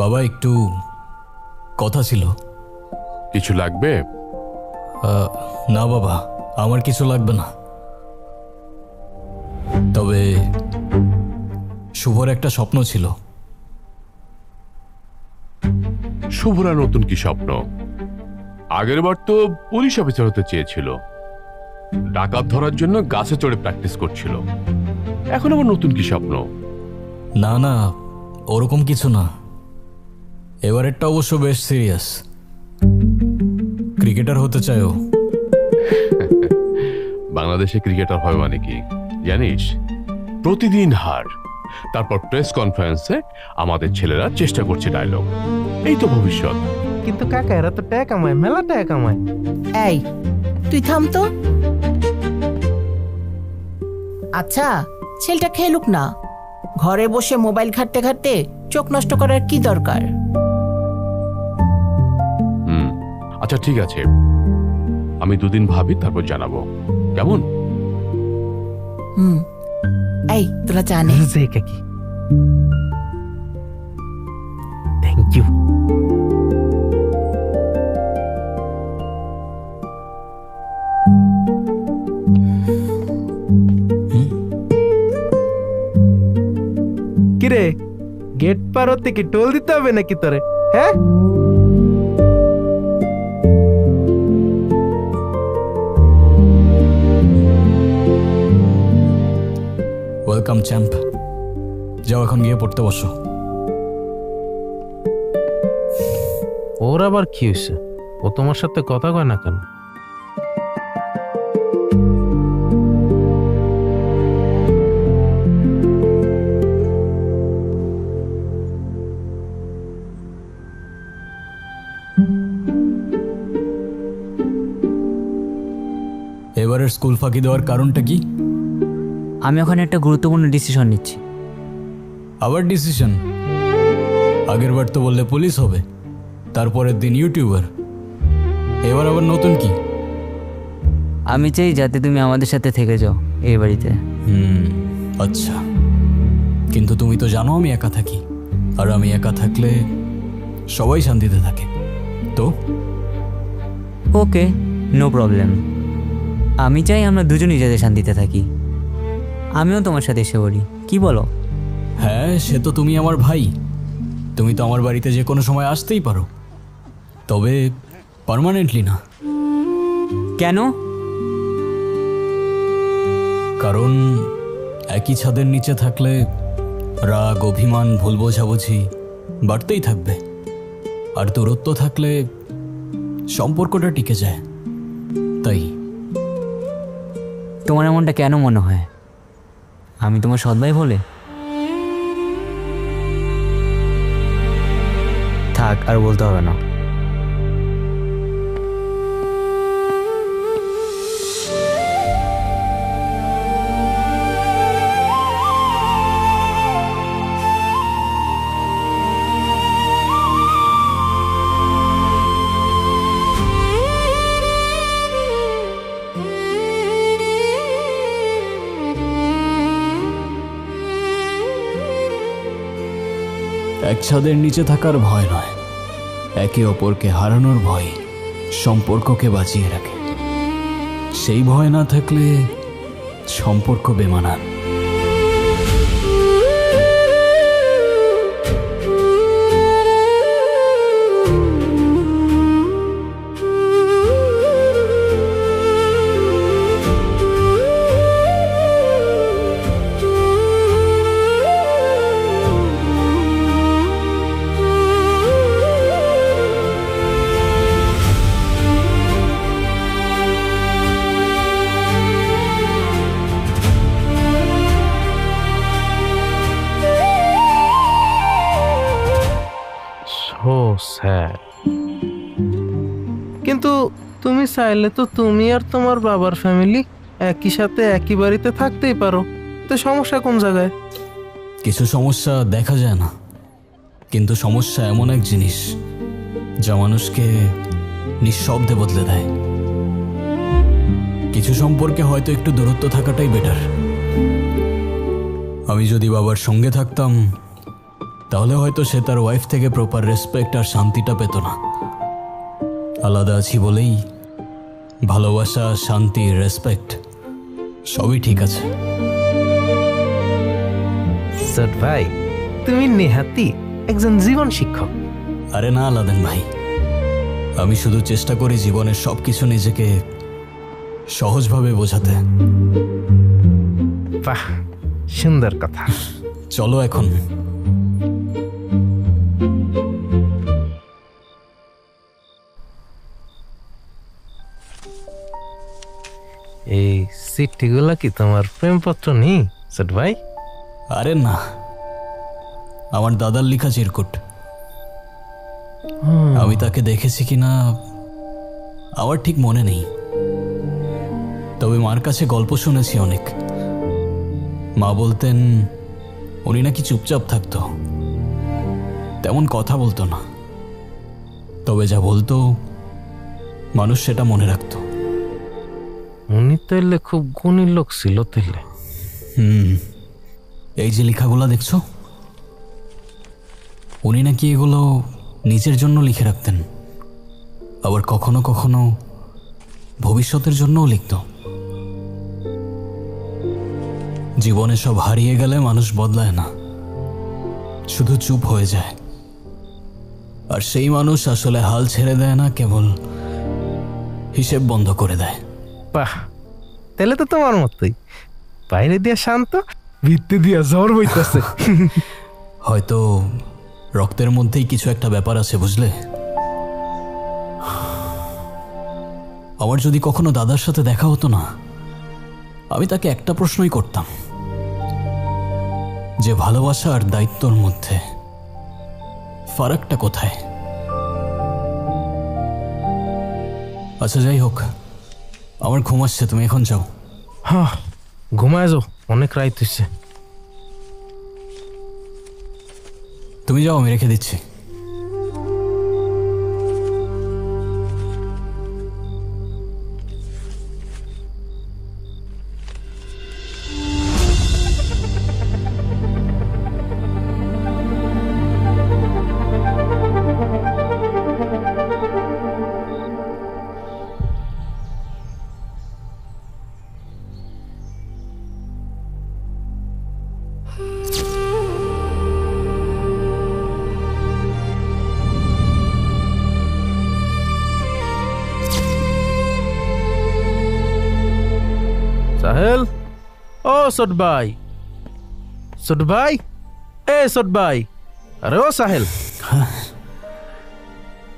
বাবা একটু কথা ছিল। কিছু লাগবে? না বাবা, আমার কিছু লাগবে না, তবে শুভর একটা স্বপ্ন ছিল। শুভরা নতুন কি স্বপ্ন? আগের বার তো পুলিশ অফিসার হতে চেয়েছিল, ডাকাত ধরার জন্য গাছে চড়ে প্র্যাকটিস করছিল। এখন আবার নতুন কি স্বপ্ন? না না, ওরকম কিছু না। এবারেরটা অবশ্য বেশ সিরিয়াস। ক্রিকেটার হতে চায় ও। বাংলাদেশে ক্রিকেটার হয় মানে কি জানিস? প্রতিদিন হার, তারপর প্রেস কনফারেন্সে আমাদের ছেলেরা চেষ্টা করছে ডায়লগ। এই তো ভবিষ্যৎ। কিন্তু কাকা এরা তো টাকা কামায়, মেলা টাকা কামায়। এই তুই থাম তো। আচ্ছা, ছেলেটা খেলুক না, ঘরে বসে মোবাইল ঘাঁটতে ঘাঁটতে চোখ নষ্ট করার কি দরকার? আচ্ছা ঠিক আছে, আমি দুদিন ভাবি তারপর জানাবো, কেমন? এই তোরা জানে যে কাকি, থ্যাংক ইউ। কিরে, গেট পার হতে কি টোল দিতে হবে নাকি তোরে? হ্যাঁ, ওয়েলকাম চ্যাম্প। যাও এখন গিয়ে পড়তে বসো। ওর আবার কি হয়েছে? ও তোমার সাথে কথা কয় না কেন? এবারের স্কুল ফাঁকি দেওয়ার কারণটা কি? আমি ওখানে একটা গুরুত্বপূর্ণ ডিসিশন নিচ্ছি। আবার ডিসিশন? আগের বার তো বললে পুলিশ হবে, তারপরের দিন ইউটিউবার, এবার আবার নতুন কি? আমি চাই যাতে তুমি আমাদের সাথে থেকে যাও এই বাড়িতে। আচ্ছা, কিন্তু তুমি তো জানো আমি একা থাকি, আর আমি একা থাকলে সবাই শান্তিতে থাকে। তো ওকে, নো প্রবলেম। আমি চাই আমরা দুজনই যাতে শান্তিতে থাকি। আমিও তোমার সাথে এসে পড়ি, কি বলো? হ্যাঁ, সে তো তুমি আমার ভাই, তুমি তো আমার বাড়িতে যে কোনো সময় আসতেই পারো, তবে পার্মানেন্টলি না। কেন? কারণ একই ছাদের নিচে থাকলে রাগ, অভিমান, ভুল বোঝাবুঝি বাড়তেই থাকবে, আর দূরত্ব থাকলে সম্পর্কটা টিকে যায়। তাই। তোমার এমনটা কেন মনে হয়? আমি তোমার সৎ ভাই বলে? থাক, আর বলতে হবে না। এক ছাদের নিচে থাকার ভয় নয়, একে অপরকে হারানোর ভয় সম্পর্ককে বাঁচিয়ে রাখে। সেই ভয় না থাকলে সম্পর্ক বেমানান। কিন্তু তুমি চাইলে তো তুমি আর তোমার বাবার ফ্যামিলি একই সাথে একই বাড়িতে থাকতেই পারো, তো সমস্যা কোন জায়গায়? কিছু সমস্যা দেখা যায় না, কিন্তু সমস্যা এমন এক জিনিস যা মানুষকে নিঃশব্দে বদলে দেয়। কিছু সম্পর্কে হয়তো একটু দূরত্ব থাকাটাই বেটার। আমি যদি বাবার সঙ্গে থাকতাম তাহলে হয়তো সে তার ওয়াইফ থেকে প্রপার রেসপেক্ট আর শান্তিটা পেত না। আলাদা আছি বলেই ভালোবাসা, শান্তি, রেসপেক্ট সবই ঠিক আছে। সৎ ভাই, তুমি নেহাতি একজন জীবন শিক্ষক। আরে না আলাদান ভাই, আমি শুধু চেষ্টা করি জীবনের সবকিছু নিজেকে সহজভাবে বোঝাতে। বাহ, সুন্দর কথা। চলো এখন। এই চিঠিগুলা কি তোমার প্রেমপত্র নেই সৎ ভাই? আরে না, আমার দাদার লেখা চিরকুট। আমি তাকে দেখেছি কিনা আমার ঠিক মনে নেই, তবে মার কাছে গল্প শুনেছি অনেক। মা বলতেন উনি নাকি চুপচাপ থাকতো, তেমন কথা বলতো না, তবে যা বলতো মানুষ সেটা মনে রাখতো। উনি তাইলে খুব গুণী লোক ছিল তাইলে। এই যে লেখাগুলো দেখছো, উনি নাকি এগুলো নিজের জন্য লিখে রাখতেন, আবার কখনো কখনো ভবিষ্যতের জন্যও লিখত। জীবনে সব হারিয়ে গেলে মানুষ বদলায় না, শুধু চুপ হয়ে যায়। আর সেই মানুষ আসলে হাল ছেড়ে দেয় না, কেবল হিসেব বন্ধ করে দেয়। বাহ, তাহলে তো তোমার মতোই, বাইরে দিয়া শান্ত, ভিত্তি দিয়া জ্বর হইতাছে। হয়তো রক্তের মধ্যেই কিছু একটা ব্যাপার আছে, বুঝলে? আমার যদি কখনো দাদার সাথে দেখা হতো না, আমি তাকে একটা প্রশ্নই করতাম, যে ভালোবাসা আর দায়িত্বর মধ্যে ফারাকটা কোথায়? আচ্ছা যাই হোক, আমার ঘুম আসছে, তুমি এখন যাও। হ্যাঁ, ঘুমায় যাও, অনেক রাত হইছে। তুমি যাও, আমি রেখে দিচ্ছি। সাহেল, ও সৎ ভাই, সৎ ভাই, এ সৎ ভাই, আরে ও সাহেল,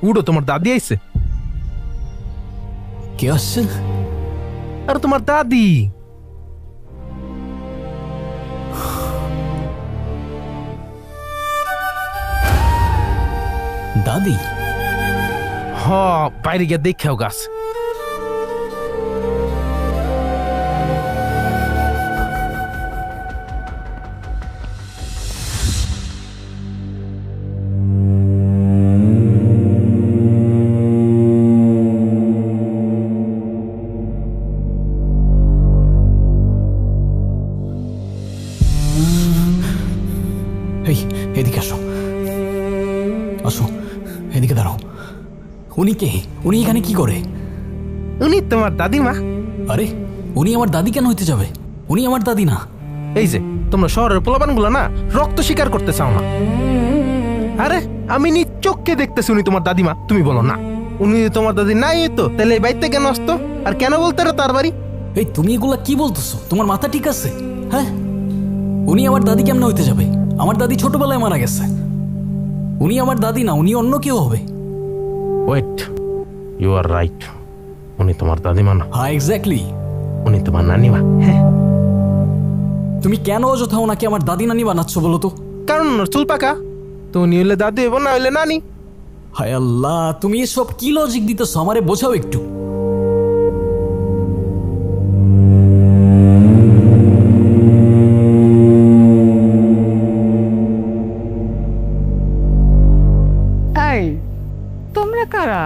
উঠো, তোমার দাদি আইছে। কে আসছে? আরে তোমার দাদি। দাদি? হ, বাইরে গিয়ে দেখেও গাছ। এই, এদিকে আসো, আসো, এদিকে দাঁড়াও। উনি কে? উনি এখানে কি করে? উনি তোমার দাদিমা। আরে, উনি আমার দাদি কেন হইতে যাবে? উনি আমার দাদি না। এই যে তোমরা শহরের পোলাপানগুলো না, রক্ত স্বীকার করতে চাও না। আরে আমি নিজ চোখকে দেখতেছি উনি তোমার দাদিমা, তুমি বলো না। উনি তোমার দাদি নাই তো তাহলে এই বাড়িতে কেন আসতো? আর কেন বলতে তার বাড়ি? এই তুমি এগুলা কি বলতেছো? তোমার মাথা ঠিক আছে? হ্যাঁ, উনি আমার দাদি কেমনে হইতে যাবে? আমার দাদি ছোটবেলায় মারা গেছে। উনি আমার দাদি না, উনি অন্য কেউ হবে। ওয়েট, ইউ আর রাইট, উনি তোমার দাদিমা না। হ্যাঁ, এক্স্যাক্টলি, উনি তোমার নানিমা। হ্যাঁ, তুমি কেন অযথা ওনাকে আমার দাদি নানি বানাচ্ছ বলো তো? কারণ ওনার চুল পাকা, তো উনি হইলে দাদি হইব, না হইলে নানি। হায় আল্লাহ, তুমি এসব কি লজিক দিতেছো? আমারে বোঝাও একটু। এই, তোমরা কারা?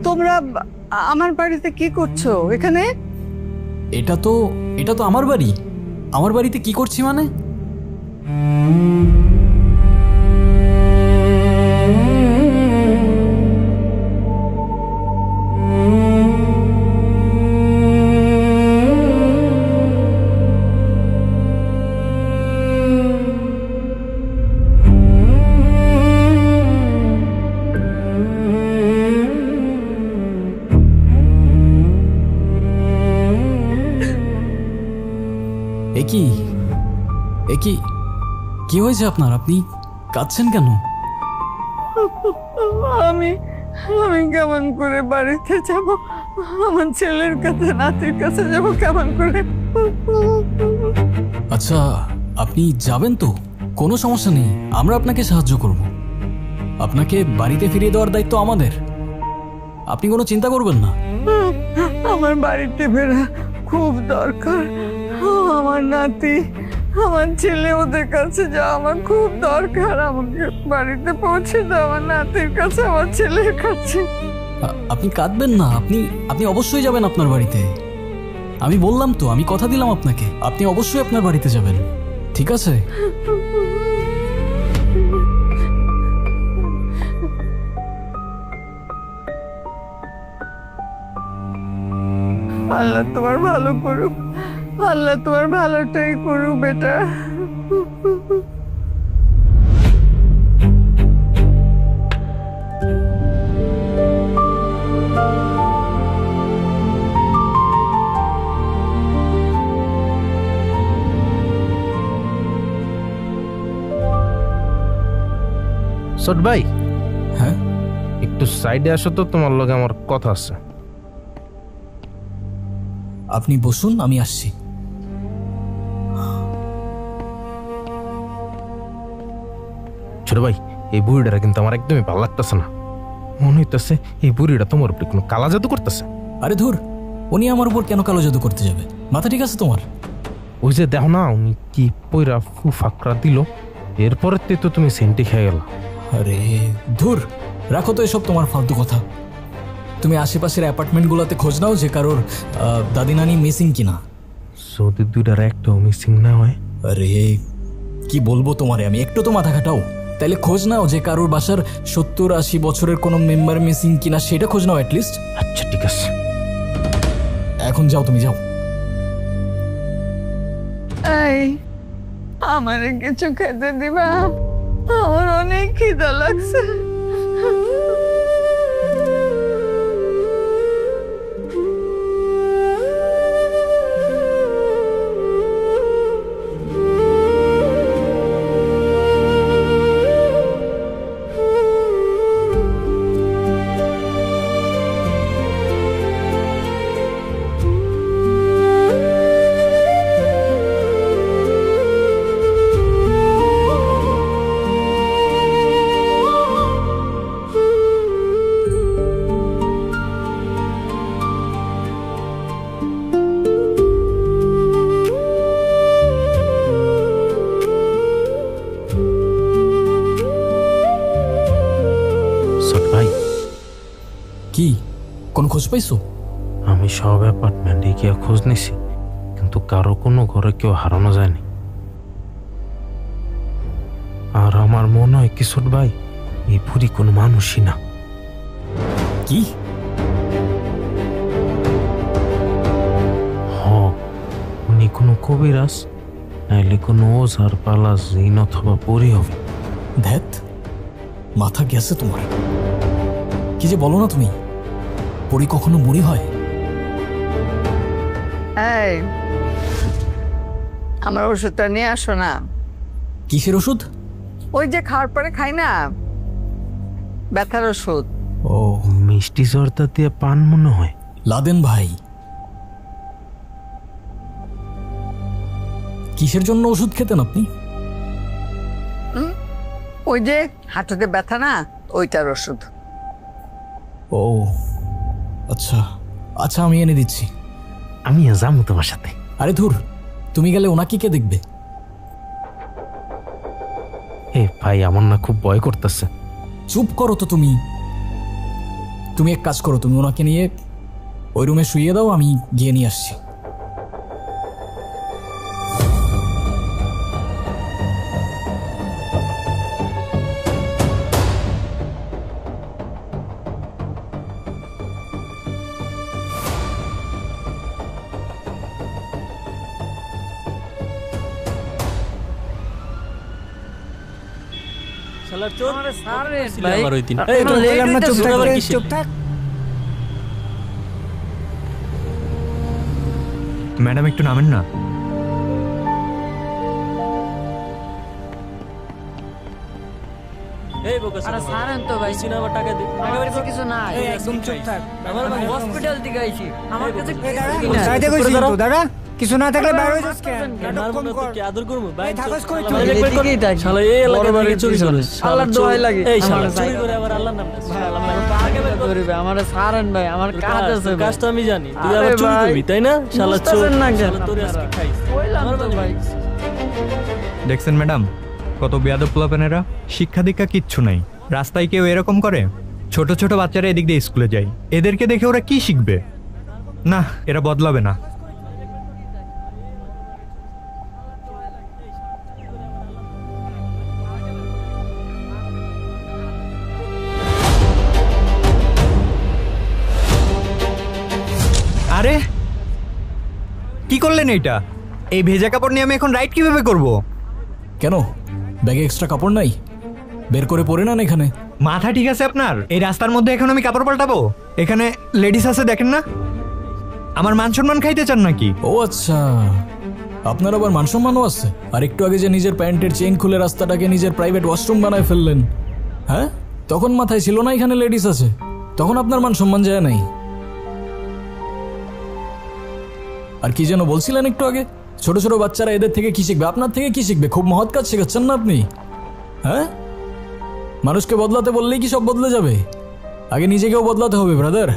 তোমরা আমার বাড়িতে কি করছো এখানে? এটা তো আমার বাড়ি। আমার বাড়িতে কি করছি মানে? কি হয়েছে আপনার? আপনি কাঁদছেন কেন? আমি আমি কেমন করে বাড়িতে যাব? আমার ছেলের কাছে, নাতির কাছে যাব কেমন করে? আচ্ছা, আপনি যাবেন তো? কোনো সমস্যা নেই, আমরা আপনাকে সাহায্য করব। আপনাকে বাড়িতে ফিরিয়ে দেওয়ার দায়িত্ব আমাদের। আপনি কোনো চিন্তা করবেন না। আমার বাড়িতে ফেরা খুব দরকার। আমার নাতি, আমার ছেলে, ওদের কাছে যাওয়া আমার খুব দরকার। আমাকে বাড়িতে পৌঁছে দাও, আমার নাতির কাছে, আমার ছেলের কাছে। আপনি কাঁদবেন না, আপনি অবশ্যই যাবেন আপনার বাড়িতে। আমি বললাম তো, আমি কথা দিলাম আপনাকে, আপনি অবশ্যই আপনার বাড়িতে যাবেন, ঠিক আছে? আল্লাহ তোমার ভালো করুক, আল্লাহ তোমার ভালোটাই করুক বেটা। ছোট ভাই, হ্যাঁ, একটু সাইডে আসো তো, তোমার লগে আমার কথা আছে। আপনি বসুন, আমি আসছি। ছোট ভাই, এই বুড়িটা কিন্তু আমার একদমই ভালো লাগতেছে না। মনে হইতেছে এই বুড়িটা তোমার উপরে কোনো কালা জাদু করতেছে। আরে ধুর, উনি আমার উপর কেন কালো জাদু করতে যাবে? মাথা ঠিক আছে তোমার? ওই যে দেখো না, উনি কি পয়রা ফু ফাকরা দিল, এরপরের তো তুমি সেন্টি খেয়ে গেল। আরে ধুর, রাখো তো এসব তোমার ফালতু কথা। তুমি আশেপাশের অ্যাপার্টমেন্টগুলোতে খোঁজ নাও যে কারোর দাদি নানি মিসিং কিনা। যদি দুইটার একটাও মিসিং না হয়। আরে কি বলবো তোমারে, আমি একটু তো মাথা খাটাও। তাইলে খোঁজ নাও যে কারোর বাসার 70-80 বছরের কোনো মেম্বার মিসিং কিনা, সেটা খোঁজ নাও অ্যাটলিস্ট। আচ্ছা ঠিক আছে, এখন যাও, তুমি যাও। এই, আমারে কিছু খেতে দিবা? আমার অনেক খিদা লাগছে। কি কোন খোঁজ পাইছো? আমি সব অ্যাপার্টমেন্টে গিয়ে খোঁজ নিছি, কিন্তু কারো কোনো ঘরে কেউ হারানো যায়নি। আর আমার মনে হয় কি ছোট ভাই, এই বুড়ি কোনো মানুষই না। কি? উনি কোনো কবিরাজ, নাইলে কোনো ওঝার পালা জিন অথবা পরি হবে। ধ্যাত, মাথা গেছে তোমার? কি যে বলো না তুমি, পরি কখনো বুড়ি হয়? এই, আমার ওষুধটা নিয়ে আসো না। কিসের ওষুধ? ওই যে খাওয়ার পরে খাই না, ব্যথার ওষুধ। ও, মিষ্টি জর্দা দিয়ে পান মনে হয়। লাদেন ভাই, কিসের জন্য ওষুধ খেতেন আপনি? ওই যে হাঁটুতে ব্যথা না, ওইটার ওষুধ। ও আচ্ছা আচ্ছা, আমি এনে দিচ্ছি। আমি যাবো তোমার সাথে। আরে ধুর, তুমি গেলে ওনাকে কে দেখবে? এ ভাই, আমার না খুব ভয় করতেছে। চুপ করো তো তুমি। তুমি এক কাজ করো, তুমি ওনাকে নিয়ে ওই রুমে শুইয়ে দাও, আমি গিয়ে নিয়ে আসছি। শালার চোর আমারে ছাড়েন ছিল ভাই। আমার ওই দিন এই তো বললাম না চুপ থাক, চুপ থাক। ম্যাডাম একটু নামেন না। এই বোকা আরে ছাড়েন তো ভাই, সিনেমা টাকা দে আমার কাছে কিছু নাই। এই একদম চুপ থাক আমার আমি ভাই হসপিটাল থেকে আইছি, আমার কাছে চাইতে কইছি তো দাদা কিছু না থাকলে বাইরে হয়ে যাস কেন? মারবো না তো কি আদর করব ভাই থাকস কই তুই? তুই? এদিকেই থাক। শালা এই এলাকা বড় থেকে বাড়ির চুরি পিছনে। করে আল্লাহর দোহাই লাগে। এই শালা আমার চুরি জায়গা। করে আবার আল্লাহর নাম নেয় আগে বের কর। আমারে ছাড়েন ভাই, আমার কাজ আছে ভাই। কাজটা আমি জানি তুই আরে আবার চুরি ভাই, করবি তাই না শালা চোর বুঝতেছেন না কেন শালা তোর আজকে আপনারা? খাইস কইলাম আমার তো বাড়ি ভাই। দেখছেন ম্যাডাম, কত বেয়াদব পোলাপেনেরা, শিক্ষা দীক্ষা কিচ্ছু নাই। রাস্তায় কেউ এরকম করে? ছোট ছোট বাচ্চারা এদিক দিয়ে স্কুলে যায়, এদেরকে দেখে ওরা কি শিখবে? না, এরা বদলাবে না। আরে কি করলেন এটা? এই ভেজা কাপড় নিয়ে আমি এখন রাইড কিভাবে করব? কেন ব্যাগে এক্সট্রা কাপড় নাই? বের করে পরে না এখানে। মাথা ঠিক আছে আপনার? এই রাস্তার মধ্যে এখন আমি কাপড় পাল্টাবো? এখানে লেডিস আছে, দেখেন না? আমার মান সম্মান খাইতে চান নাকি? ও আচ্ছা, আপনার আবার মান সম্মানও আছে? আর একটু আগে যে নিজের প্যান্টের চেইন খুলে রাস্তাটাকে নিজের প্রাইভেট ওয়াশরুম বানায় ফেললেন, হ্যাঁ? তখন মাথায় ছিল না এখানে লেডিস আছে? তখন আপনার মান সম্মান যায় নাই? আর কি যেন বলছিলেন একটু আগে? ছোট ছোট বাচ্চারা এদের থেকে কি শিখবে? আপনার থেকে কি শিখবে? খুব মহৎ কাজ শেখাচ্ছেন না আপনি, হ্যাঁ? মানুষকে বদলাতে বললেই কি সব বদলে যাবে? আগে নিজেকেও বদলাতে হবে ব্রাদার।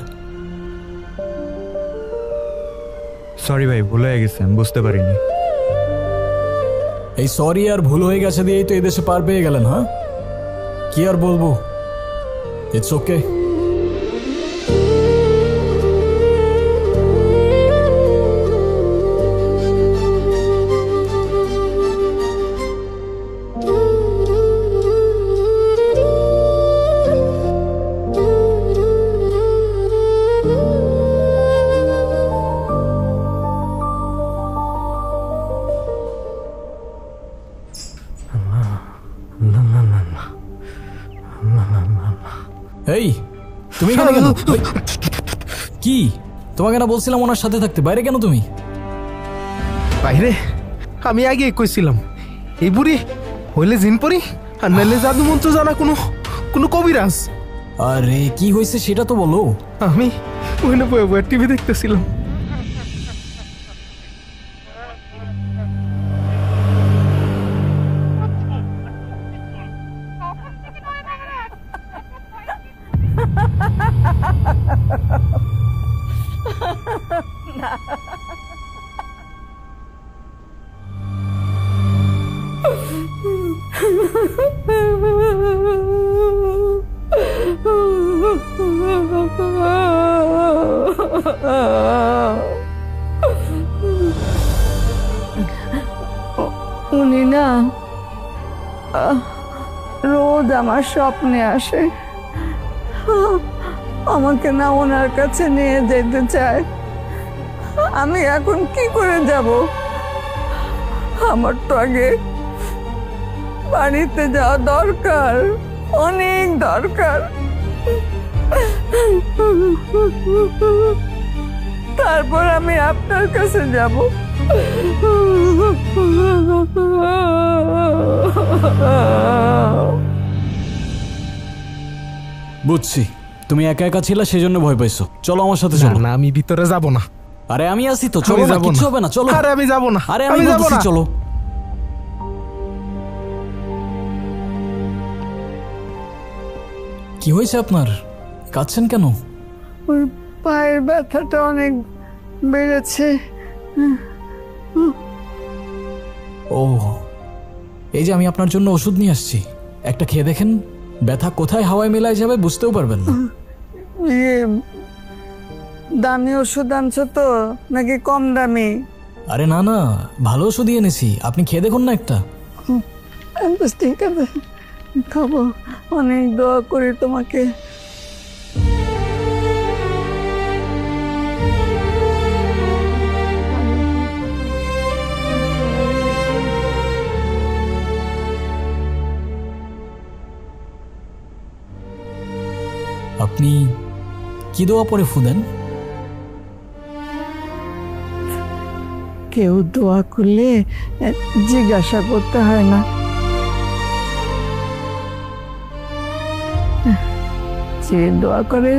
সরি ভাই, ভুল হয়ে গেছে, আমি বুঝতে পারিনি। এই সরি আর ভুল হয়ে গেছে দিয়েই তো এই দেশে পার পেয়ে গেলেন, হ্যাঁ? কি আর বলবো, ইটস ওকে। এই তুমি এখানে কেন? ওই, কি তোমাকে না বলছিলাম ওনার সাথে থাকতে? বাইরে কেন তুমি? বাইরে আমি আগে কইছিলাম, এই বুড়ি হইলে জিন পরি আর নাইলে জাদু মন্ত্র জানা কোনো কোনো কবিরাজ। আরে কি হয়েছে সেটা তো বলো। আমি ওখানে বয়ে বয়ে টিভি দেখতেছিলাম। উনি না রোজ আমার স্বপ্নে আসে, আমাকে না ওনার কাছে নিয়ে যেতে চায়। আমি এখন কি করে যাব? আমার তো আগে বাড়িতে যাওয়া দরকার, অনেক দরকার। তারপর আমি আপনার কাছে যাব। বুঝছি, তুমি একা একা ছিলে সেজন্য ভয় পাইছো। চলো আমার সাথে না চলো। না, আমি ভিতরে যাব না। আরে আমি আছি তো, চলো আমি না, যাবো কিচ্ছু না। হবে না, চলো। আরে আমি যাব না, আরে আমি যাব বলতেছি না। চলো। কি হয়েছে আপনার? কাঁদছেন কেন? ওই পায়ের ব্যথাটা অনেক বেড়েছে। ও, এই যে আমি আপনার জন্য ওষুধ নিয়ে আসছি, একটা খেয়ে দেখেন। ব্যথা কোথায় হাওয়ায় মেলায় যাবে বুঝতেও পারবেন না। ইয়ে, দামি ওষুধ আনছো তো নাকি কম দামি? আরে না না, ভালো ওষুধই এনেছি, আপনি খেয়ে দেখুন না একটা। বেশ, ঠিক আছে, খাবো। অনেক দোয়া করি তোমাকে। আপনি কি দোয়া পরে ফু দেন? কেউ দোয়া করলে জিজ্ঞাসা করতে হয় না। যে দোয়া করে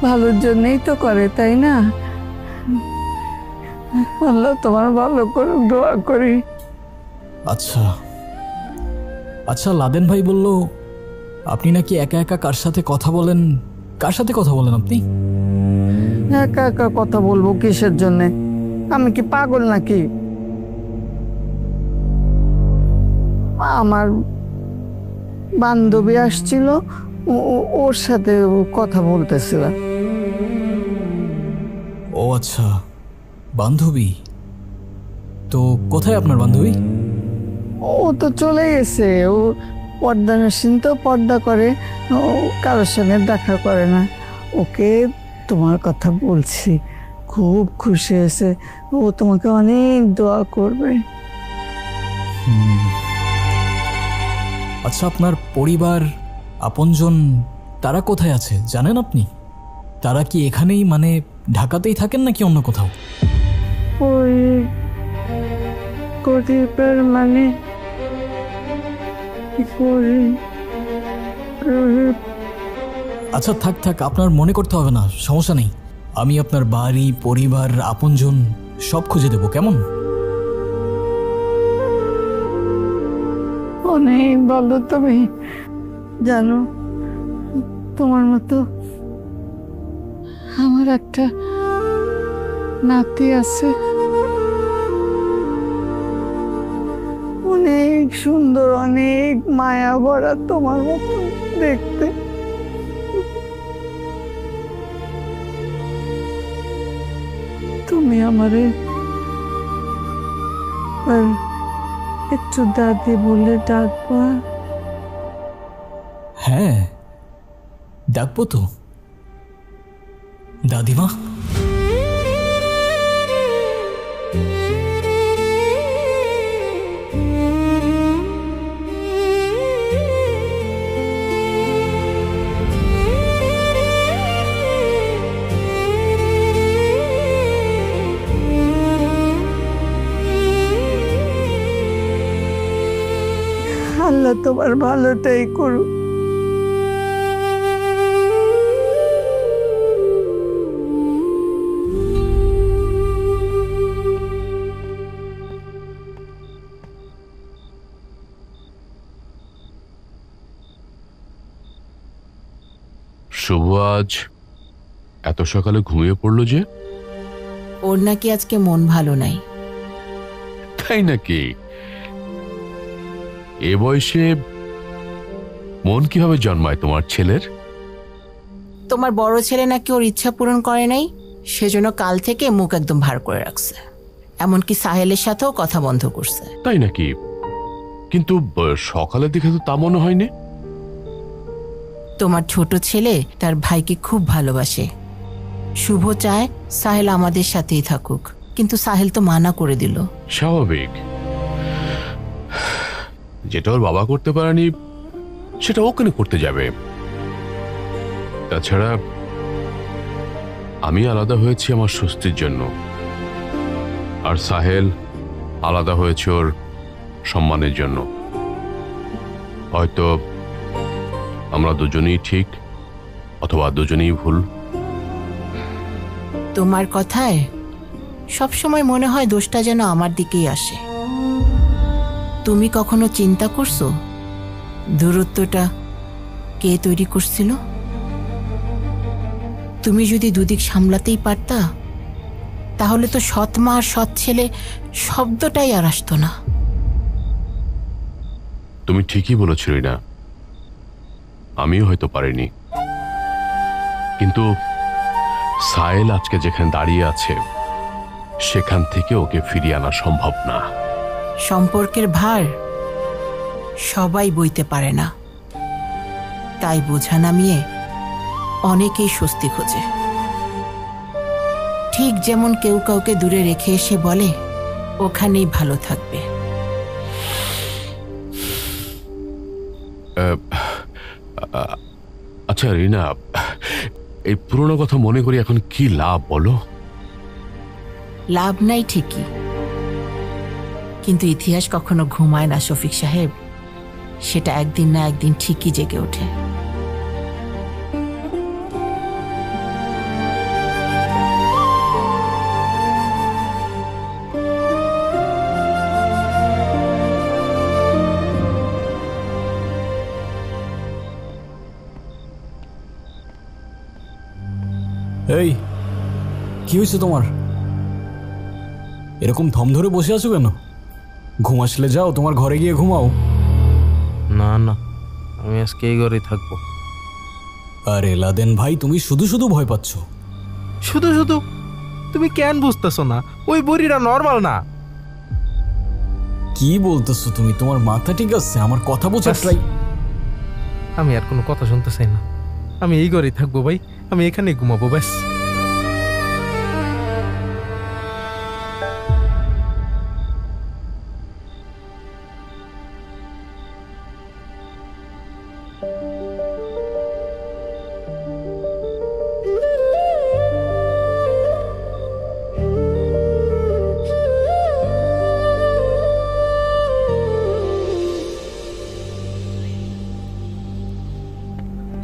ভালোর জন্যই তো করে, তাই না? আল্লাহ তোমার ভালো করুক, দোয়া করি। আচ্ছা আচ্ছা, লাদেন ভাই বলল আপনি নাকি একা একা কার সাথে কথা বলেন। কার সাথে কথা বলেন আপনি? একা একা কথা বলবো কিসের জন্যে? আমি কি পাগল নাকি? আমার বান্ধবী আসছিল, ওর সাথে কথা বলতেছিলাম। ও আচ্ছা, বান্ধবী। তো কোথায় আপনার বান্ধবী? ও তো চলে গেছে। ও পর্দা নসীন, তো পর্দা করে, ও কারোর সঙ্গে দেখা করে না। ওকে তোমার কথা বলছি, খুব খুশি হয়েছে। ও তোমাকে অনেক দোয়া করবে। আচ্ছা, আপনার পরিবার, আপনজন তারা কোথায় আছে জানেন আপনি? তারা কি এখানেই, মানে ঢাকাতেই থাকেন নাকি অন্য কোথাও? ওই গরিবের মানে আচ্ছা থাক থাক, আপনার মনে করতে হবে না, সমস্যা নেই। আমি আপনার বাড়ি, পরিবার, আপনজন সব খুঁজে দেবো, কেমন? অনেক ভালো তুমি, জানো তোমার মতো আমার একটা নাতি আছে, অনেক সুন্দর, অনেক মায়া ভরা, তোমার মতো দেখতে। তুমি আমারে একটু দাদি বলে ডাকবা? হ্যাঁ, ডাকবো তো। দাদিমা, আল্লাহ তোমার ভালোটাই করুক। শুভ আজ এত সকালে ঘুমিয়ে পড়লো যে? ওর নাকি আজকে মন ভালো নাই। তাই নাকি? এ বয়সে মন কিভাবে জন্মায় তোমার ছেলের? তোমার বড় ছেলে নাকি ওর ইচ্ছা পূরণ করে নাই, সেজন্য কাল থেকে মুখ একদম ভার করে রাখছে। এমনকি সাহেলের সাথেও কথা বন্ধ করছে। তাই নাকি? কিন্তু সকালের দিকে তো তা মনে হয়নি। তোমার ছোট ছেলে তার ভাইকে খুব ভালোবাসে। শুভ চায় সাহেল আমাদের সাথেই থাকুক, কিন্তু সাহেল তো মানা করে দিল। স্বাভাবিক, যেটা ওর বাবা করতে পারেনি সেটা ও কেন করতে যাবে? তাছাড়া আমি আলাদা হয়েছি আমার স্বস্তির জন্য, আর সাহেল আলাদা হয়েছে ওর সম্মানের জন্য। হয়তো আমরা দুজনেই ঠিক, অথবা দুজনেই ভুল। তোমার কথায় সবসময় মনে হয় দোষটা যেন আমার দিকেই আসে। তুমি কখনো চিন্তা করছো দূরত্বটা কে তৈরি করছিল? তুমি যদি দুদিক সামলাতেই পারতা, তাহলে তো সৎ মা আর সৎ ছেলে শব্দটাই আর আসতো না। তুমি ঠিকই বলেছ রিনা, আমিও হয়তো পারিনি, কিন্তু সাহেল আজকে যেখানে দাঁড়িয়ে আছে সেখান থেকে ওকে ফিরিয়ে আনা সম্ভব না। সম্পর্কের ভার সবাই বইতে পারে না, তাই বোঝা নামিয়ে অনেকেই স্বস্তি খোঁজে। ঠিক যেমন কেউ কাউকে দূরে রেখে এসে বলে ওখানেই ভালো থাকবে। আচ্ছা রিনা, এই পুরনো কথা মনে করি এখন কি লাভ বলো? লাভ নাই ঠিকই, কিন্তু ইতিহাস কখনো ঘুমায় না শফিক সাহেব, সেটা একদিন না একদিন ঠিকই জেগে ওঠে। এই, কি হয়েছে তোমার? এরকম থম ধরে বসে আছো কেন? ঘুম আসলে যাও, তোমার ঘরে গিয়ে ঘুমাও। না না, আমি আজকে এই ঘরেই থাকবো। আরে লাদেন ভাই, তুমি শুধু শুধু ভয় পাচ্ছ। শুধু শুধু? তুমি কেন বুঝতেছো না? ওই বুড়িরা নর্মাল না। কি বলতেছো তুমি? তোমার মাথা ঠিক আছে? আমার কথা বোঝার ব্যাস। ট্রাই। আমি আর কোনো কথা শুনতে চাই না। আমি এই ঘরেই থাকবো ভাই, আমি এখানেই ঘুমাবো ব্যাস।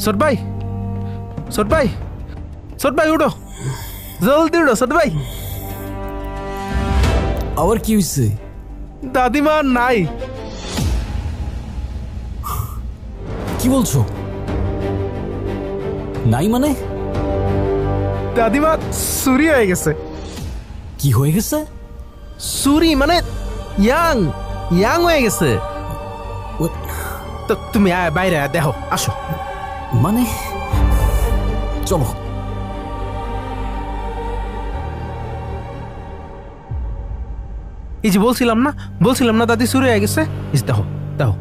ছোট ভাই, ছোট ভাই, ছোট ভাই উঠো, জলদি উঠো ছোট ভাই। আবার কি হয়েছে? দাদিমা নাই। কি বলছো? নাই মানে? দাদিমা চুরি হয়ে গেছে। কি হয়ে গেছে? চুরি মানে ইয়াং ইয়াং হয়ে গেছে। তো তুমি বাইরে দেখো, আসো। মানে চলো। এই যে বলছিলাম না দাদি চুরি হয়ে গেছে। দেখো দেখো।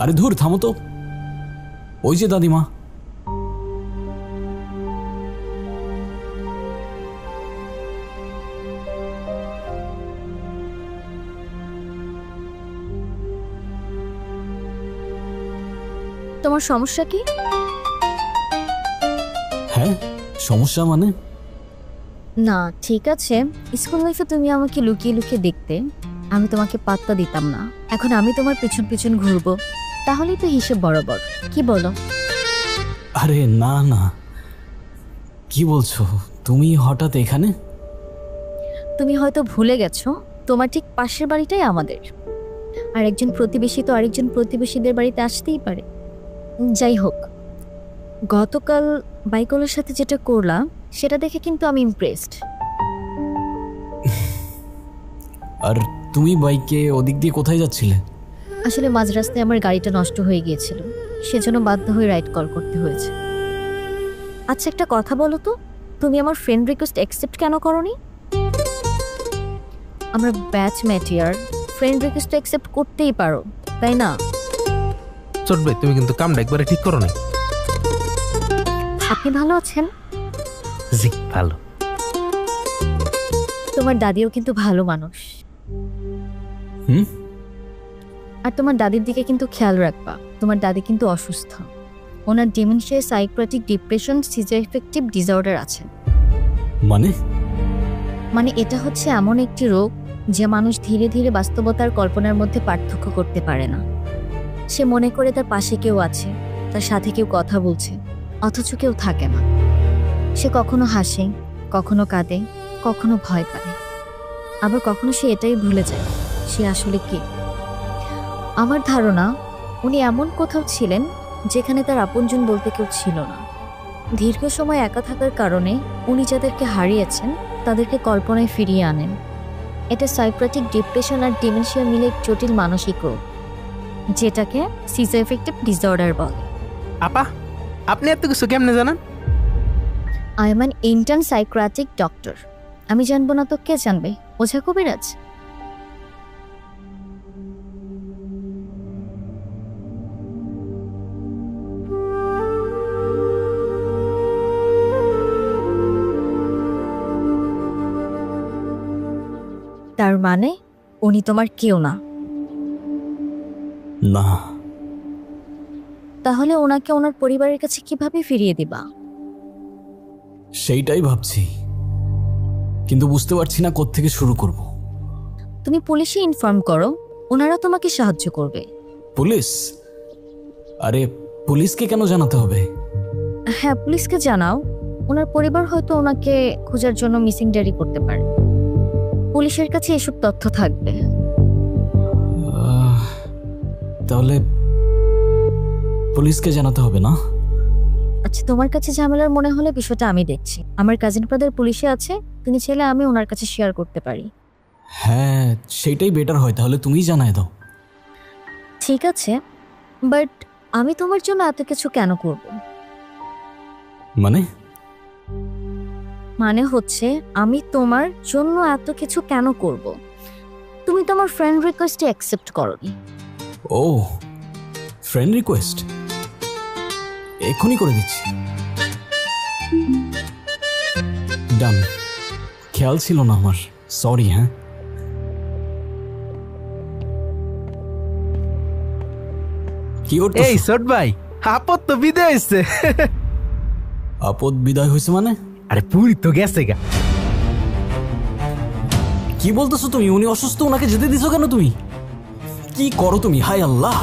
আরে ধুর, থামো তো। ওই যে দাদিমা। তোমার সমস্যা কি? হ্যাঁ, সমস্যা মানে? না ঠিক আছে, স্কুল লাইফে তুমি আমাকে লুকিয়ে লুকিয়ে দেখতে, আমি তোমাকে পাত্তা দিতাম না। এখন আমি তোমার পিছন পিছন ঘুরবো, তাহলেই তো হিসেব বরাবর। কি বলো? আরে না না, কি বলছো তুমি হঠাৎ এখানে? তুমি হয়তো ভুলে গেছো, তোমার ঠিক পাশের বাড়িটাই আমাদের। আর একজন প্রতিবেশী তো আরেকজন প্রতিবেশীদের বাড়িতে আসতেই পারে। যাই হোক, গতকাল বাইকলের সাথে যেটা করলাম সেটা দেখে কিন্তু আমি ইমপ্রেসড। আর তুমি বাইকে ওদিক দিয়ে কোথায় যাচ্ছিলে? আসলে মাঝ রাস্তায় আমার গাড়িটা নষ্ট হয়ে গিয়েছিল, সেজন্য বাধ্য হয়ে রাইড কল করতে হয়েছে। আচ্ছা একটা কথা বলো তো, তুমি আমার ফ্রেন্ড রিকোয়েস্ট অ্যাকসেপ্ট কেন করোনি? আমরা ব্যাচমেট ইয়ার, ফ্রেন্ড রিকোয়েস্ট অ্যাকসেপ্ট করতেই পারো, তাই না? ছোট ভাই, তুমি কিন্তু কামটা একবারে ঠিক করো নাই। আপনি ভালো আছেন? জি ভালো। তোমার দাদিও কিন্তু ভালো মানুষ। হুম? আর তোমার দাদির দিকে কিন্তু খেয়াল রাখবা, তোমার দাদি কিন্তু অসুস্থ। ওনার ডিমেনশিয়া, সাইকোপ্যাথিক ডিপ্রেশন, সিজোএফেক্টিভ ডিসঅর্ডার আছে। মানে এটা হচ্ছে এমন একটি রোগ যে মানুষ ধীরে ধীরে বাস্তবতার কল্পনার মধ্যে পার্থক্য করতে পারে না। সে মনে করে তার পাশে কেউ আছে, তার সাথে কেউ কথা বলছে, অথচ কেউ থাকে না। সে কখনো হাসে, কখনো কাঁদে, কখনো ভয় পায়, আবার কখনো সে এটাই ভুলে যায় সে আসলে কে। আমার ধারণা উনি এমন কোথাও ছিলেন যেখানে তার আপনজন বলতে কেউ ছিল না। দীর্ঘ সময় একা থাকার কারণে উনি যাদেরকে হারিয়েছেন তাদেরকে কল্পনায় ফিরিয়ে আনেন। এটা সাইকোপ্যাথিক ডিপ্রেশন আর ডিমেনশিয়া মিলে এক জটিল মানসিক রোগ, যেটাকে সিজোএফেক্টিভ ডিসঅর্ডার বলে। আপা, আপনি এত কিছু কেমনে জানেন? I am an intern psychiatric doctor. আমি জানবো না তো কে জানবে? ওঝা কবিরাজ? তার মানে উনি তোমার কেউ না? না। তাহলে ওনাকে ওনার পরিবারের কাছে কিভাবে ফিরিয়ে দিবা? সেইটাই ভাবছি, কিন্তু বুঝতে পারছি না কোত্থেকে শুরু করব। তুমি পুলিশে ইনফর্ম করো, ওনারা তোমাকে সাহায্য করবে। পুলিশ? আরে পুলিশকে কেন জানাতে হবে? হ্যাঁ, পুলিশকে জানাও। ওনার পরিবার হয়তো ওনাকে খোঁজার জন্য মিসিং ডায়েরি করতে পারে। পুলিশের কাছে এসব তথ্য থাকবে। তাহলে পুলিশকে জানাতে হবে না? আচ্ছা, তোমার কাছে ঝামেলার মনে হলে বিষয়টা আমি দেখছি। আমার কাজিন ব্রাদার পুলিশে আছে, তুমি চাইলে আমি ওনার কাছে শেয়ার করতে পারি। হ্যাঁ, সেইটাই বেটার হয়। তাহলে তুমিই জানাই দাও। ঠিক আছে, বাট আমি তোমার জন্য এত কিছু কেন করব? মানে হচ্ছে আমি তোমার জন্য এত কিছু কেন করব? তুমি তোমার ফ্রেন্ড রিকোয়েস্টে অ্যাকসেপ্ট করোনি। ও, ফ্রেন্ড রিকোয়েস্ট এক্ষুনি করে দিচ্ছি। ডান। খেয়াল ছিল না আমার, সরি। হ্যাঁ, কি করতে? এই ছোট ভাই, আপদ তো বিদায় হয়েছে। আপদ বিদায় হয়েছে মানে? আরে পুরি তো গেছে গা। কি বলতেছো তুমি? উনি অসুস্থ, ওনাকে যেতে দিছো কেন তুমি? কি করো তুমি? হায় আল্লাহ!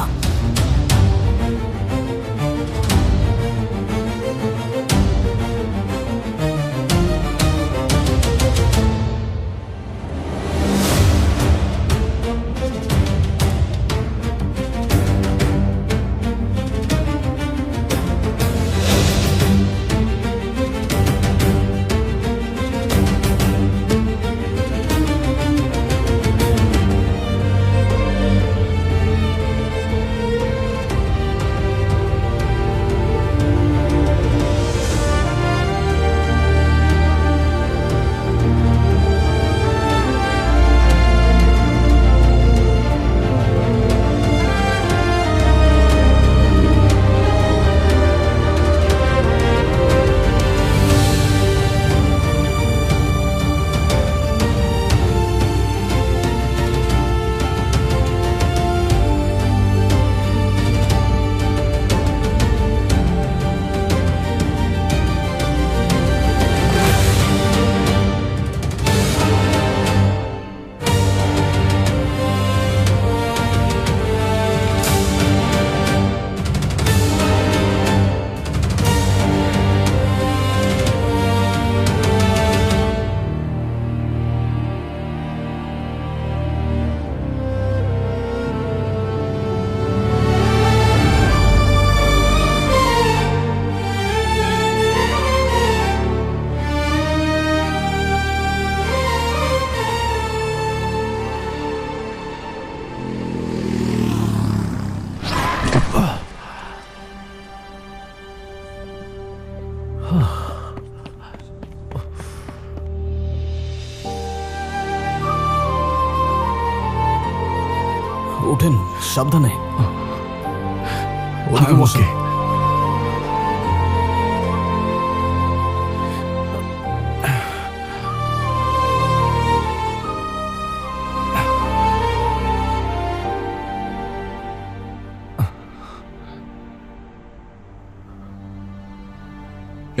উঠেন, সাবধানে। ওদিকে বসে।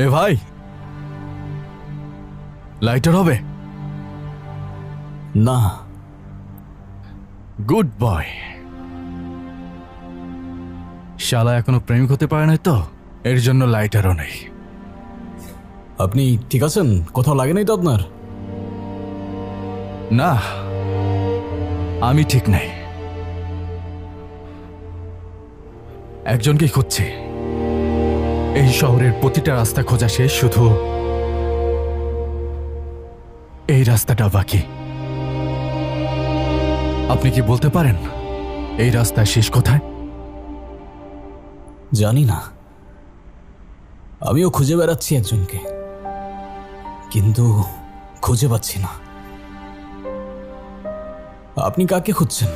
এ ভাই, লাইটার হবে? না। Good boy. শালা এখনো প্রেমিক হতে পারে নাই তো, এর জন্য লাইটারও নেই। আপনি ঠিক আছেন? কোথাও লাগে নাই তো আপনার? না, আমি ঠিক নাই। একজনকে খুঁজছি। এই শহরের প্রতিটা রাস্তা খোঁজা শেষ, শুধু এই রাস্তাটা বাকি। আপনি কি বলতে পারেন এই রাস্তার শেষ কোথায়? জানি না, আমিও খুঁজে বেড়াচ্ছি একজনকে, কিন্তু খুঁজে পাচ্ছি না। আপনি কাকে খুঁজছেন?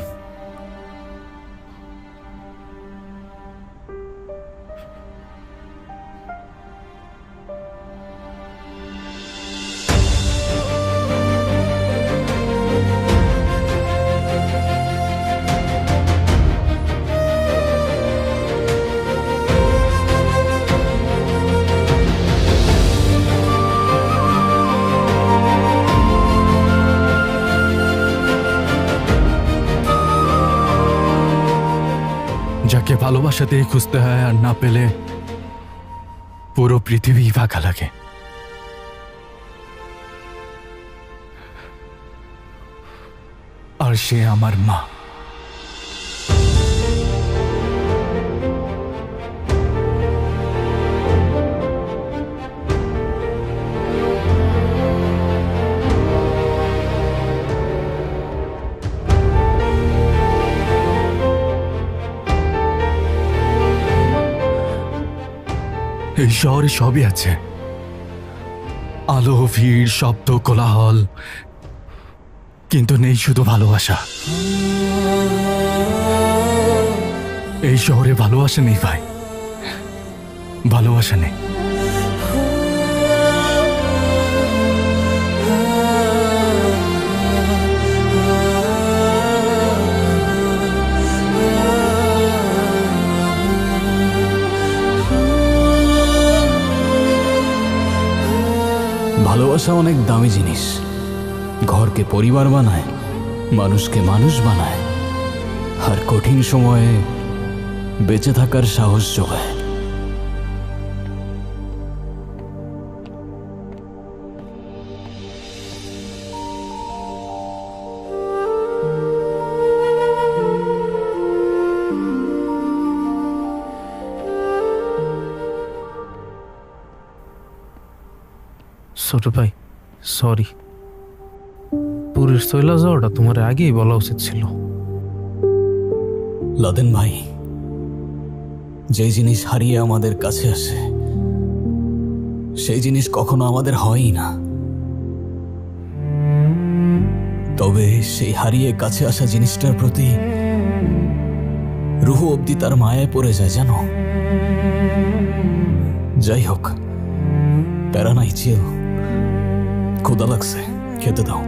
যাকে ভালোবাসাতেই খুঁজতে হয় আর না পেলে পুরো পৃথিবী ফাঁকা লাগে। আর সে আমার মা। এই শহরে সবই আছে, আলো, ভিড়, শব্দ, কোলাহল, কিন্তু নেই শুধু ভালোবাসা। এই শহরে ভালোবাসা নেই ভাই, ভালোবাসা নেই। ভালোবাসা অনেক দামি জিনিস, ঘরকে পরিবার বানায়, মানুষকে মানুষ বানায়, আর কঠিন সময়ে বেঁচে থাকার সাহস যোগায়। ছোট ভাই, সরি, পুরীর চইলা যাওয়াটা তোমার আগেই বলা উচিত ছিল। লাদেন ভাই, যে জিনিস হারিয়ে আমাদের কাছে আসে সেই জিনিস কখনো আমাদের হয়ই না, তবে সেই হারিয়ে কাছে আসা জিনিসটার প্রতি রুহ অবধি তার মায়ায় পড়ে যায় জানো। যাই হোক, প্যারা নাই, চিল, ক্ষুধা লাগছে, খেতে দাও।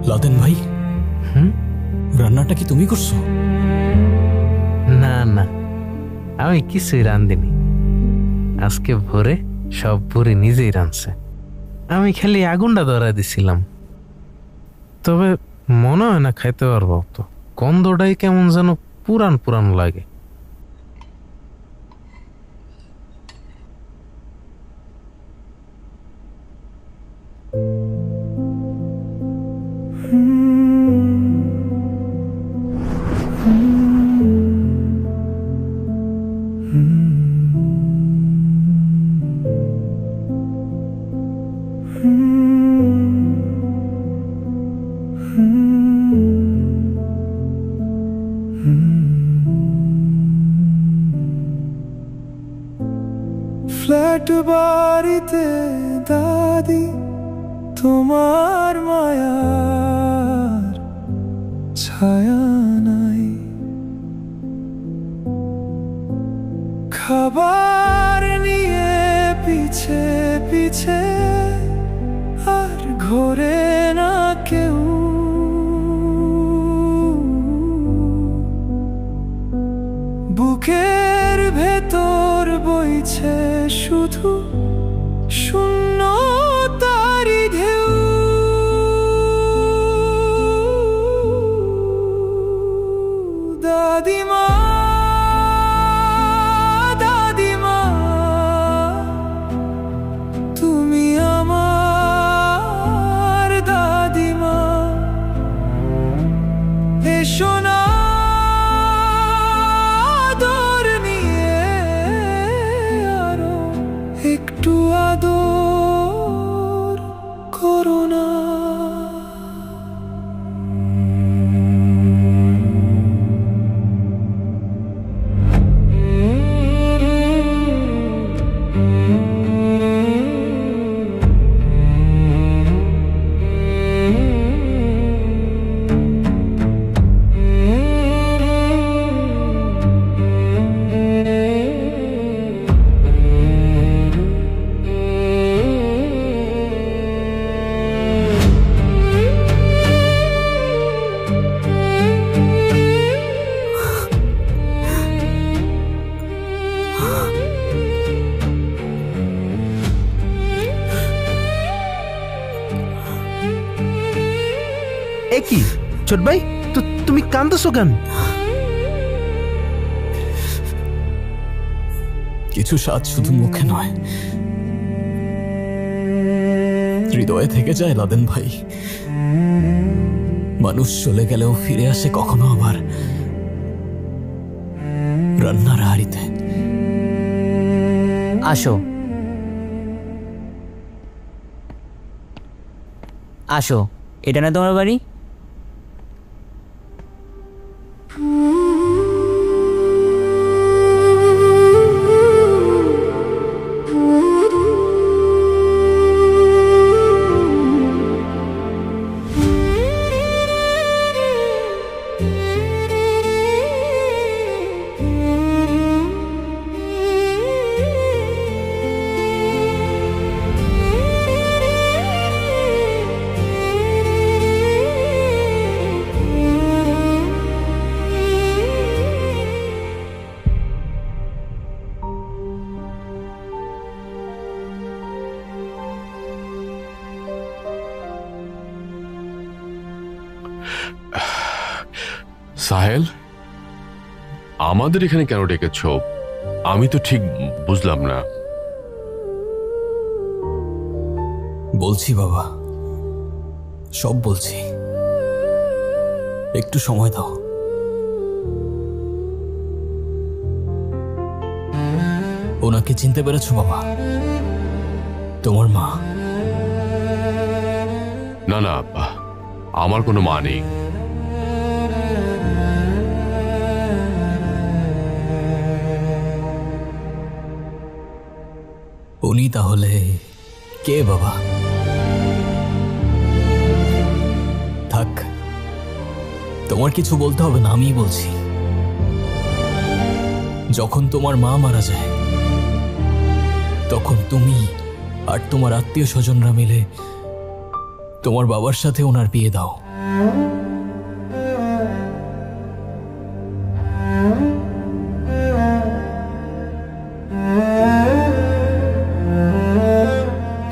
লাদেন ভাই, রান্নাটা কি তুমি করছো? না না, আমি কিছুই রাঁধিনি। আজকে ভোরে সব ভোরে নিজেই রাঁধছে, আমি খালি আগুনটা ধরা দিছিলাম। তবে মনে হয় না খাইতে পারবো, তো গন্ধটাই কেমন যেন পুরান পুরান লাগে। ফ্ল্যাট বাড়িতে দাদি তোমার মায়ার ছায়া নাই, খাবার নিয়ে পিছে পিছে আর ঘোরে না কেউ, বুকের ভেতর বইছে শুধু শূন্যতারি ঢেউ। দাদিমা দাদিমা, তুমি আমার দাদিমা, এসো না একটু আদর করো না। ছোট ভাই, তো তুমি কান্দছো কেন? কিছু স্বাদ শুধু মুখে নয়, হৃদয়ে থেকে যায় লাদেন ভাই। মানুষ চলে গেলেও ফিরে আসে কখনো আবার রান্নার হাড়িতে। আসো আসো, এটা না তোমার বাড়ি? সাহেল, আমাদের এখানে কেন ডেকেছ? আমি তো ঠিক বুঝলাম না। বলছি বাবা, সব বলছি, একটু সময় দাও। ওনাকে চিনতে পেরেছো বাবা? তোমার মা? না না, আমার কোনো মা নেই। উনি তাহলে কে বাবা? থাক, তোমার কিছু বলতে হবে না, আমিই বলছি। যখন তোমার মা মারা যায়, তখন তুমি আর তোমার আত্মীয় স্বজনরা মিলে তোমার বাবার সাথে ওনার বিয়ে দাও।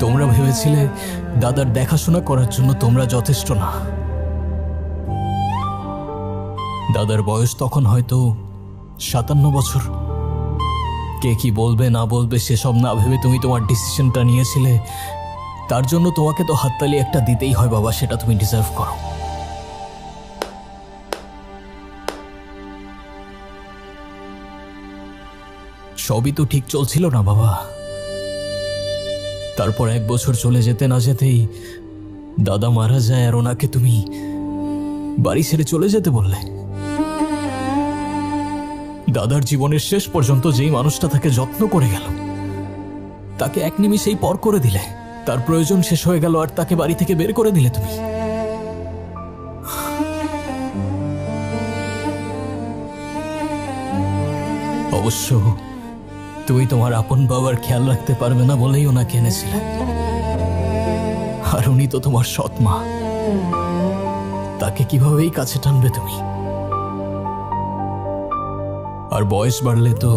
তোমরা ভেবেছিলে দাদার দেখাশোনা করার জন্য তোমরা যথেষ্ট না। দাদার বয়স তখন হয়তো 57 বছর। কে কি বলবে না বলবে সেসব না ভেবে তুমি তোমার ডিসিশনটা নিয়েছিলে। তার জন্য তোমাকে তো হাততালি একটা দিতেই হয় বাবা, সেটা তুমি ডিজার্ভ করো। সবই তো ঠিক চলছিল না বাবা। তারপর 1 বছর চলে যেতে না যেতেই দাদা মারা যায়, আর ওনাকে তুমি বাড়ি ছেড়ে চলে যেতে বললে। দাদার জীবনের শেষ পর্যন্ত যেই মানুষটা তাকে যত্ন করে গেল, তাকে এক নিমিষেই পর করে দিলে। তার প্রয়োজন শেষ হয়ে গেল আর তাকে বাড়ি থেকে বের করে দিলে তুমি। অবশ্য তুমি তোমার আপন বাবার খেয়াল রাখতে পারবে না বলেই ওনাকে এনেছিলে, আর উনি তো তোমার সৎ মা। তাকে কিভাবেই কাছে টানবে তুমি? আর বয়স বাড়লে তো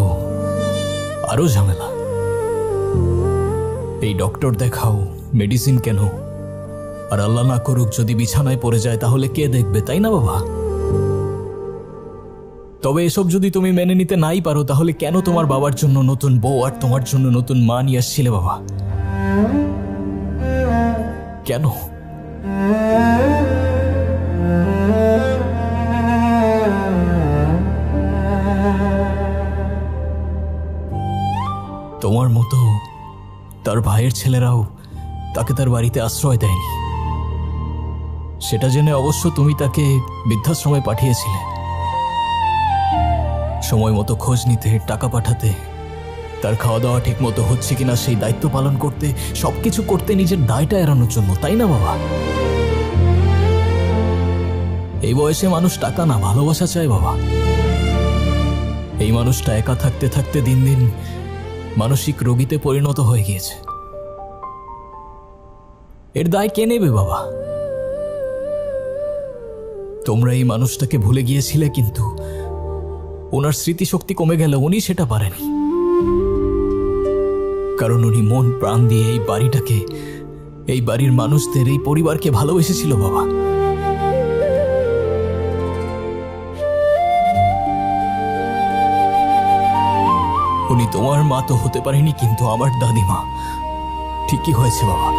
আরো ঝামেলা। এই ডক্টর দেখাও, মেডিসিন কেন, আর আল্লাহ না করুক যদি বিছানায় পড়ে যায় তাহলে কে দেখবে, তাই না বাবা? তবে এসব যদি তুমি মেনে নিতে নাই পারো, তাহলে কেন তোমার বাবার জন্য নতুন বউ আর তোমার জন্য নতুন মা নিয়ে আসছিলে বাবা? কেন? তোমার মতো তার ভাইয়ের ছেলেরাও তাকে তার বাড়িতে আশ্রয় দেয়নি। সেটা জেনে অবশ্য তুমি তাকে বৃদ্ধাশ্রমে পাঠিয়েছিলে, সময় মতো খোঁজ নিতে, টাকা পাঠাতে, তার খাওয়া দাওয়া ঠিক মতো হচ্ছে কিনা সেই দায়িত্ব পালন করতে, সবকিছু করতে নিজের দায়টা এড়ানোর জন্য, তাই না বাবা? এই বয়সে মানুষ টাকা না, ভালোবাসা চায় বাবা। এই মানুষটা একা থাকতে থাকতে দিন দিন মানসিক রোগীতে পরিণত হয়ে গিয়েছে। এর দায় কে নেবে বাবা? তোমরা এই মানুষটাকে ভুলে গিয়েছিলে, কিন্তু ওনার স্মৃতিশক্তি কমে গেল, উনি সেটা পারেনি। কারণ উনি মন প্রাণ দিয়ে এই বাড়িটাকে, এই বাড়ির মানুষদের, এই পরিবারকে ভালোবেসেছিল বাবা। উনি তোমার মা তো হতে পারেনি, কিন্তু আমার দাদিমা ঠিকই হয়েছে বাবা।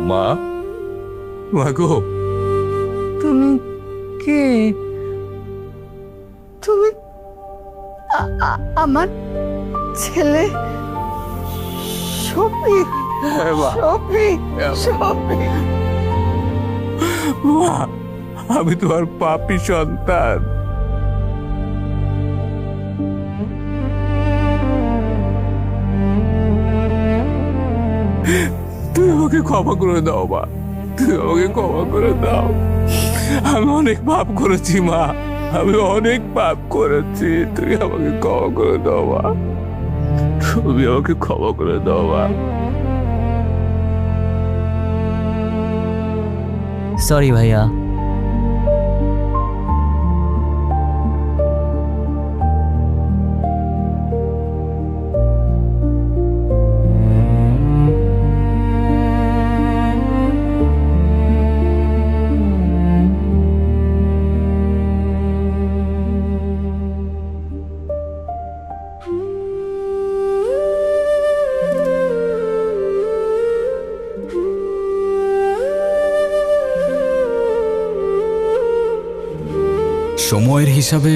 মা, মা গো, তুমি কে? তুমি আমার ছেলে শফিক? শফিক, শফিক। মা, আমি তোমার পাপী সন্তান। তুমি আমাকে ক্ষমা করে দাও মা, তুমি আমাকে ক্ষমা করে দাও। আমি অনেক পাপ করেছি মা, আমি অনেক পাপ করেছি। তুমি আমাকে ক্ষমা করে দাও মা, তুমি আমাকে ক্ষমা করে দাও মা। সরি ভাইয়া। সময়ের হিসাবে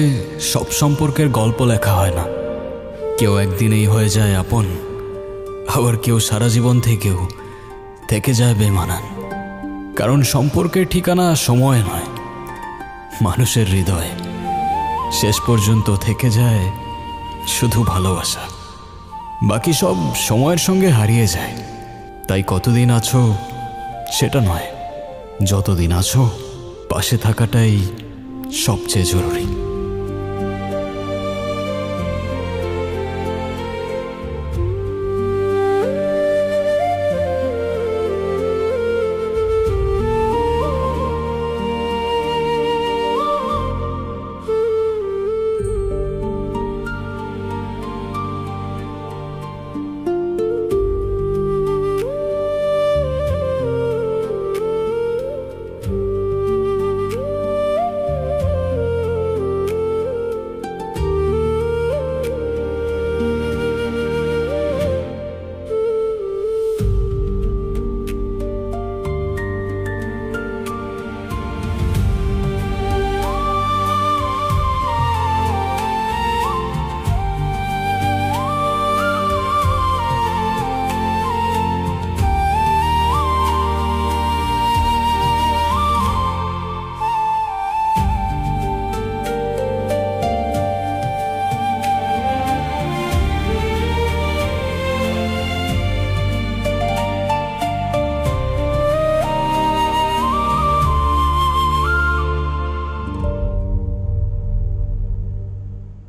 সব সম্পর্কের গল্প লেখা হয় না। কেউ একদিনেই হয়ে যায় আপন, আবার কেউ সারা জীবন থেকে যায় বেমানান। কারণ সম্পর্কের ঠিকানা সময় নয়, মানুষের হৃদয়। শেষ পর্যন্ত থেকে যায় শুধু ভালোবাসা, বাকি সব সময়ের সঙ্গে হারিয়ে যায়। তাই কতদিন আছো সেটা নয়, যতদিন আছো পাশে থাকাটাই সবচেয়ে জরুরি।